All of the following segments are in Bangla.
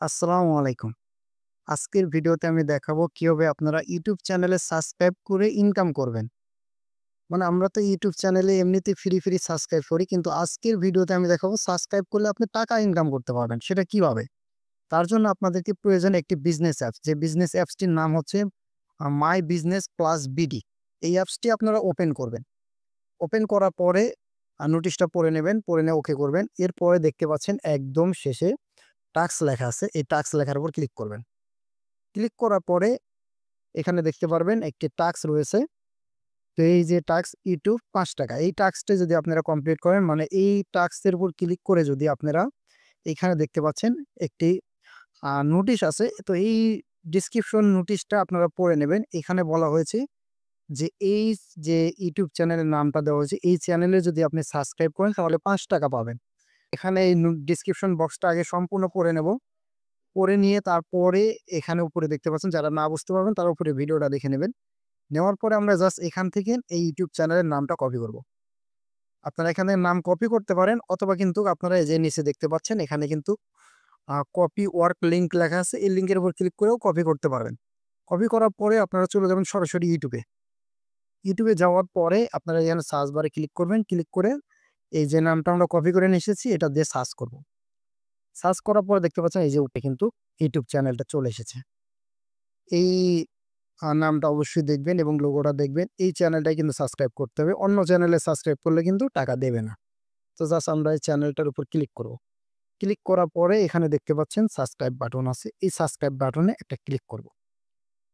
আসসালামু আলাইকুম। আজকের ভিডিওতে আমি দেখাবো কিভাবে আপনারা ইউটিউব চ্যানেলে সাবস্ক্রাইব করে ইনকাম করবেন। মানে আমরা তো ইউটিউব চ্যানেলে এমনিতে ফ্রি সাবস্ক্রাইব করি। কিন্তু আজকের ভিডিওতে আমি দেখাবো সাবস্ক্রাইব করলে আপনি টাকা ইনকাম করতে পারবেন। সেটা কিভাবে? তার জন্য আপনাদেরকে প্রয়োজন একটি বিজনেস অ্যাপস। যে বিজনেস অ্যাপসটির নাম হচ্ছে মাই বিজনেস প্লাস বিডি। এই অ্যাপসটি আপনারা ওপেন করবেন। ওপেন করার পরে নোটিশটা পড়ে নেবেন, পড়ে নিয়ে ওকে করবেন। এরপরে দেখতে পাচ্ছেন একদম শেষে টাস্ক লেখা আছে। এই টাস্ক লেখার উপর ক্লিক করবেন। ক্লিক করার পরে এখানে দেখতে পারবেন একটি টাস্ক রয়েছে। তো এই যে টাস্ক ইউটিউব ৳৫ এই টাস্কটা যদি আপনারা কমপ্লিট করেন মানে এই টাস্কের উপর ক্লিক করে যদি আপনারা এখানে দেখতে পাচ্ছেন একটি নোটিশ আছে। তো এই ডেসক্রিপশন নোটিশটা আপনারা পড়ে নেবেন। এখানে বলা হয়েছে যে এই যে ইউটিউব চ্যানেলের নামটা দেওয়া হয়েছে, এই চ্যানেলে যদি আপনি সাবস্ক্রাইব করেন তাহলে ৳৫ পাবেন। এখানে এই ডেসক্রিপশন বক্সটা আগে সম্পূর্ণ পড়ে নেব। পড়ে নিয়ে তারপরে এখানে উপরে দেখতে পাচ্ছেন যারা না বুঝতে পারবেন তারা উপরে ভিডিওটা দেখে নেবেন। নেওয়ার পরে আমরা জাস্ট এখান থেকে এই ইউটিউব চ্যানেলের নামটা কপি করব। আপনারা এখানে নাম কপি করতে পারেন অথবা কিন্তু আপনারা এই যে নিচে দেখতে পাচ্ছেন এখানে কিন্তু কপি ওয়ার্ক লিঙ্ক লেখা আছে। এই লিঙ্কের উপর ক্লিক করেও কপি করতে পারবেন। কপি করার পরে আপনারা চলে যাবেন সরাসরি ইউটিউবে। ইউটিউবে যাওয়ার পরে আপনারা এখানে সার্চ বারে ক্লিক করবেন। ক্লিক করে এই যে নামটা আমরা কপি করে নিয়ে এসেছি এটা দিয়ে সার্চ করব। সার্চ করার পরে দেখতে পাচ্ছেন এই যে উপরে কিন্তু ইউটিউব চ্যানেলটা চলে এসেছে। এই নামটা অবশ্যই দেখবেন এবং লোগোটা দেখবেন। এই চ্যানেলটাই কিন্তু সাবস্ক্রাইব করতে হবে। অন্য চ্যানেলে সাবস্ক্রাইব করলে কিন্তু টাকা দেবে না। তো জাস্ট আমরা এই চ্যানেলটার উপর ক্লিক করব। ক্লিক করার পরে এখানে দেখতে পাচ্ছেন সাবস্ক্রাইব বাটন আছে। এই সাবস্ক্রাইব বাটনে একটা ক্লিক করব।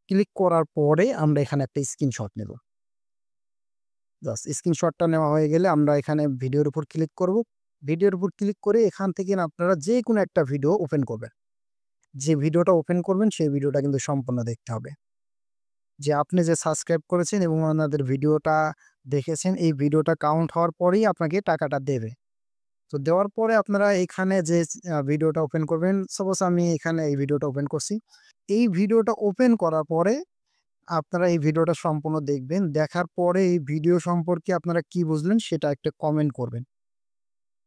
ক্লিক করার পরে আমরা এখানে একটা স্ক্রিনশট নেব। জাস্ট স্ক্রিনশটটা নেওয়া হয়ে গেলে আমরা এখানে ভিডিওর উপর ক্লিক করব। ভিডিওর উপর ক্লিক করে এখান থেকে আপনারা যেকোনো একটা ভিডিও ওপেন করবেন। যে ভিডিওটা ওপেন করবেন সেই ভিডিওটা কিন্তু সম্পূর্ণ দেখতে হবে। যে আপনি যে সাবস্ক্রাইব করেছেন এবং ওনাদের ভিডিওটা দেখেছেন, এই ভিডিওটা কাউন্ট হওয়ার পরেই আপনাকে টাকাটা দেবে। তো দেওয়ার পরে আপনারা এখানে যে ভিডিওটা ওপেন করবেন, সাপোজ আমি এখানে এই ভিডিওটা ওপেন করছি। এই ভিডিওটা ওপেন করার পরে আপনারা এই ভিডিওটা সম্পূর্ণ দেখবেন। দেখার পরে এই ভিডিও সম্পর্কে আপনারা কি বুঝলেন সেটা একটা কমেন্ট করবেন।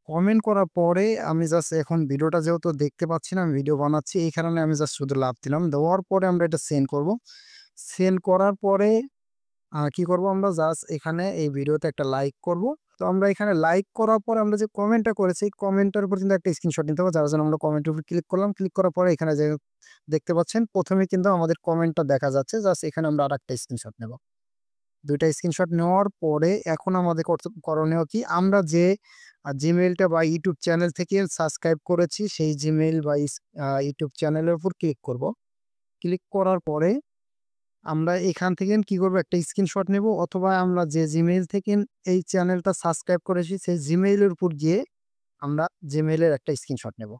কমেন্ট করার পরে আমি জাস্ট এখন ভিডিওটা যেহেতু দেখতে পাচ্ছি না, আমি ভিডিও বানাচ্ছি এই কারণে আমি জাস্ট শুধু লাভ দিলাম। দেওয়ার পরে আমরা এটা সেন্ড করব। সেন্ড করার পরে কি করব আমরা জাস্ট এখানে এই ভিডিওতে একটা লাইক করব। তো আমরা এখানে লাইক করার পরে আমরা যে কমেন্টটা করেছি, কমেন্টের উপর কিন্তু একটা স্ক্রিনশট নিতে হবে। যার জন্য আমরা কমেন্টের উপর ক্লিক করলাম। ক্লিক করার পরে এখানে যে দেখতে পাচ্ছেন ১ম এ কিন্তু আমাদের কমেন্টটা দেখা যাচ্ছে। জাস্ট এখানে আমরা আরেকটা স্ক্রিনশট নেব। ২ টা স্ক্রিনশট নেওয়ার পরে এখন আমাদের করণীয় কি? আমরা যে Gmailটা বা YouTube চ্যানেল থেকে সাবস্ক্রাইব করেছি সেই Gmail বা YouTube চ্যানেলের উপর ক্লিক করব। ক্লিক করার পরে আমরা এখান থেকে কি করব একটা স্ক্রিনশট নেব অথবা আমরা যে Gmail থেকে এই চ্যানেলটা সাবস্ক্রাইব করেছি সেই Gmail এর উপর গিয়ে আমরা Gmail এর একটা স্ক্রিনশট নেব।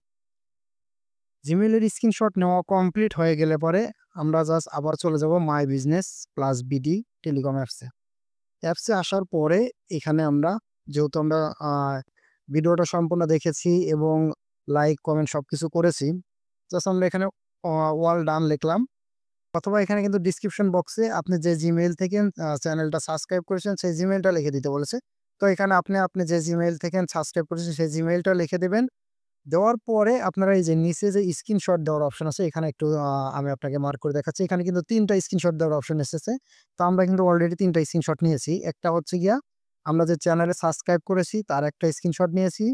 Gmail এর স্ক্রিনশট নেওয়া কমপ্লিট হয়ে গেলে পরে আমরা জাস্ট আবার চলে যাব my business plus BD telecom অ্যাপসে। অ্যাপসে আসার পরে এখানে আমরা যেহেতু আমরা আ ভিডিওটা সম্পূর্ণ দেখেছি এবং লাইক, কমেন্ট সবকিছু করেছি। জাস্ট আমরা এখানে অল ডান লিখলাম। অথবা এখানে কিন্তু ডেসক্রিপশন বক্সে আপনি যে Gmail থেকে চ্যানেলটা সাবস্ক্রাইব করেছেন সেই Gmailটা লিখে দিতে বলেছে। তো এখানে আপনি যে Gmail থেকে সাবস্ক্রাইব করেছেন সেই Gmailটা লিখে দিবেন। দেওয়ার পরে আপনারা এই যে নিচে যে স্ক্রিনশট দেওয়ার অপশন আছে এখানে একটু আমি আপনাকে মার্ক করে দেখাচ্ছি। এখানে কিন্তু ৩ টা স্ক্রিনশট দেওয়ার অপশন এসেছে। তো আমরা কিন্তু অলরেডি ৩ টা স্ক্রিনশট নিয়েছি। একটা হচ্ছে গিয়া আমরা যে চ্যানেলে সাবস্ক্রাইব করেছি তার একটা স্ক্রিনশট নিয়েছি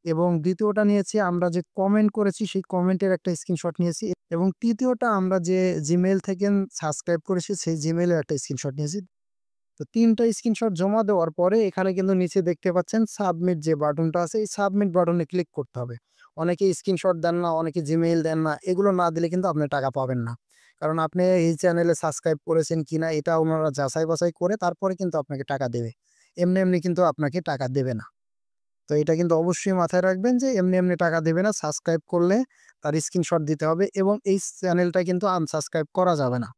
এবং ২য় টা নিয়েছি আমরা যে কমেন্ট করেছি সেই কমেন্টের একটা স্ক্রিনশট নিয়েছি এবং ৩য় টা আমরা যে Gmail থেকে সাবস্ক্রাইব করেছি সেই Gmail এর একটা স্ক্রিনশট নিয়েছি। তো ৩ টা স্ক্রিনশট জমা দেওয়ার পরে এখানে কিন্তু নিচে দেখতে পাচ্ছেন সাবমিট যে বাটনটা আছে এই সাবমিট বাটনে ক্লিক করতে হবে। অনেকে স্ক্রিনশট দেন না, অনেকে Gmail দেন না। এগুলো না দিলে কিন্তু আপনি টাকা পাবেন না। কারণ আপনি এই চ্যানেলে সাবস্ক্রাইব করেছেন কিনা এটা ওনারা যাচাই-বাছাই করে তারপরে কিন্তু আপনাকে টাকা দেবে। এমনি কিন্তু আপনাকে টাকা দেবে না। তো এটা কিন্তু অবশ্যই মাথায় রাখবেন যে এমনি টাকা দেবে না। সাবস্ক্রাইব করলে তার স্ক্রিনশট দিতে হবে এবং এই চ্যানেলটা কিন্তু আনসাবস্ক্রাইব করা যাবে না।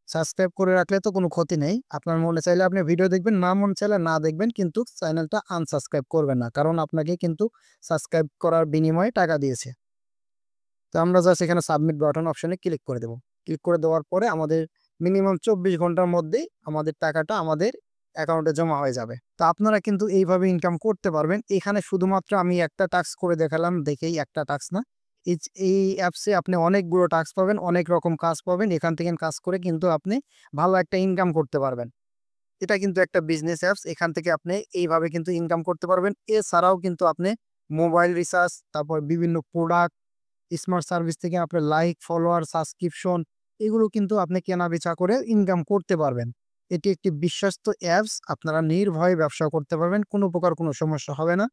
সাবস্ক্রাইব করে রাখলে তো কোনো ক্ষতি নেই। আপনার মনে চাইলে আপনি ভিডিও দেখবেন, না মন চাইলে না দেখবেন কিন্তু চ্যানেলটা আনসাবস্ক্রাইব করবেন না। কারণ আপনাকে কিন্তু সাবস্ক্রাইব করার বিনিময়ে টাকা দিয়েছে। তো আমরা জাস্ট এখানে সাবমিট বাটন অপশনে ক্লিক করে দেব। ক্লিক করে দেওয়ার পরে আমাদের মিনিমাম ২৪ ঘন্টার মধ্যেই আমাদের টাকাটা আমাদের অ্যাকাউন্টে জমা হয়ে যাবে। তো আপনারা কিন্তু এইভাবে ইনকাম করতে পারবেন। এখানে শুধুমাত্র আমি একটা টাস্ক করে দেখালাম, দেখেই একটা টাস্ক না। এই অ্যাপসে আপনি অনেকগুলো টাস্ক পাবেন, অনেক রকম কাজ পাবেন। এখান থেকে কাজ করে কিন্তু আপনি ভালো একটা ইনকাম করতে পারবেন। এটা কিন্তু একটা বিজনেস অ্যাপস। এখান থেকে আপনি এইভাবে কিন্তু ইনকাম করতে পারবেন। এছাড়াও কিন্তু আপনি মোবাইল রিচার্জ, তারপর বিভিন্ন প্রোডাক্ট, স্মার্ট সার্ভিস থেকে আপনার লাইক, ফলোয়ার, সাবস্ক্রিপশন এগুলো কিন্তু আপনি কেনাবেচা করে ইনকাম করতে পারবেন। এটি একটি বিশ্বস্ত অ্যাপস। আপনারা নির্ভয়ে ব্যবসা করতে পারবেন। কোনো প্রকার কোনো সমস্যা হবে না।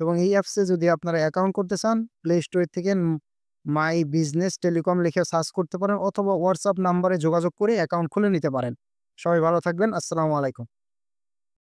এবং এই অ্যাপসে যদি আপনারা অ্যাকাউন্ট করতে চান, প্লে স্টোর থেকে মাই বিজনেস টেলিকম লিখে সার্চ করতে পারেন অথবা হোয়াটসঅ্যাপ নাম্বারে যোগাযোগ করে অ্যাকাউন্ট খুলে নিতে পারেন। সবাই ভালো থাকবেন। আসসালামু আলাইকুম।